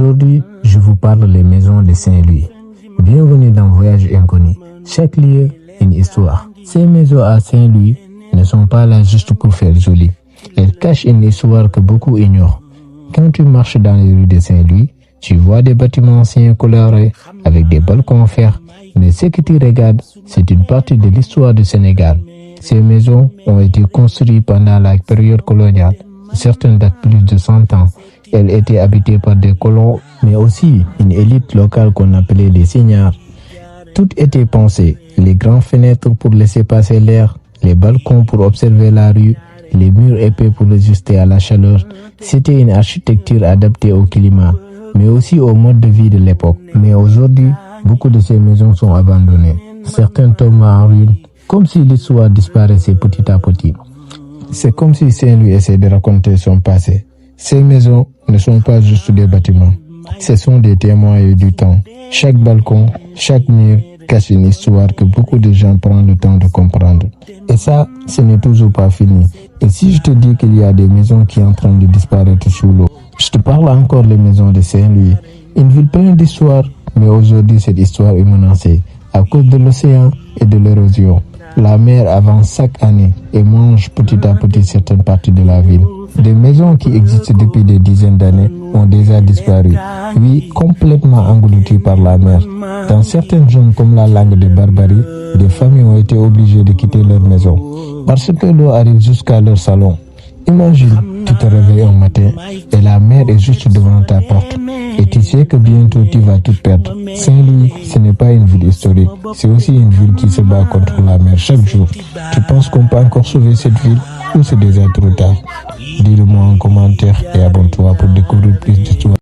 Aujourd'hui, je vous parle des maisons de Saint-Louis. Bienvenue dans Voyage Inconnu. Chaque lieu, une histoire. Ces maisons à Saint-Louis ne sont pas là juste pour faire joli. Elles cachent une histoire que beaucoup ignorent. Quand tu marches dans les rues de Saint-Louis, tu vois des bâtiments anciens colorés avec des balcons en fer. Mais ce que tu regardes, c'est une partie de l'histoire du Sénégal. Ces maisons ont été construites pendant la période coloniale. Certaines datent plus de 100 ans. Elles étaient habitées par des colons, mais aussi une élite locale qu'on appelait les seigneurs. Tout était pensé. Les grandes fenêtres pour laisser passer l'air, les balcons pour observer la rue, les murs épais pour résister à la chaleur. C'était une architecture adaptée au climat, mais aussi au mode de vie de l'époque. Mais aujourd'hui, beaucoup de ces maisons sont abandonnées. Certaines tombent en ruine, comme si l'histoire disparaissait petit à petit. C'est comme si Saint-Louis essaie de raconter son passé. Ces maisons ne sont pas juste des bâtiments. Ce sont des témoins du temps. Chaque balcon, chaque mur cache une histoire que beaucoup de gens prennent le temps de comprendre. Et ça, ce n'est toujours pas fini. Et si je te dis qu'il y a des maisons qui sont en train de disparaître sous l'eau, je te parle encore des maisons de Saint-Louis. Une ville pleine d'histoire, mais aujourd'hui cette histoire est menacée à cause de l'océan et de l'érosion. La mer avance chaque année et mange petit à petit certaines parties de la ville. Des maisons qui existent depuis des dizaines d'années ont déjà disparu, oui, complètement englouties par la mer. Dans certaines zones comme la Langue de Barbarie, des familles ont été obligées de quitter leur maison parce que l'eau arrive jusqu'à leur salon. Imagine, tu te réveilles un matin et la mer est juste devant ta porte. Et tu sais que bientôt tu vas tout perdre. Saint-Louis, ce n'est pas une ville historique, c'est aussi une ville qui se bat contre la mer chaque jour. Tu penses qu'on peut encore sauver cette ville ou c'est déjà trop tard? Dis-le-moi en commentaire et abonne-toi pour découvrir plus d'histoires.